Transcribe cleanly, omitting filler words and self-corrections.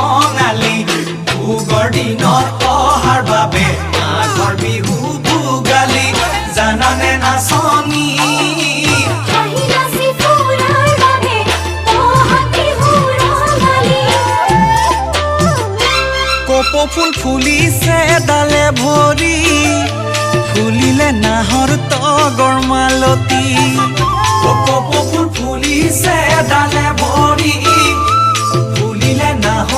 কঙালী ভোগৰ দিনত অহাৰ বাবে মাঘৰ বিহু ভোগালী জানানে নাচনী কপৌ ফুল ফুলিছে ডালে ভৰি ফুলিলে নাহৰ তগৰ মালতী কপৌ ফুল ফুলিছে ডালে ভৰি ফুলিলে নাহৰ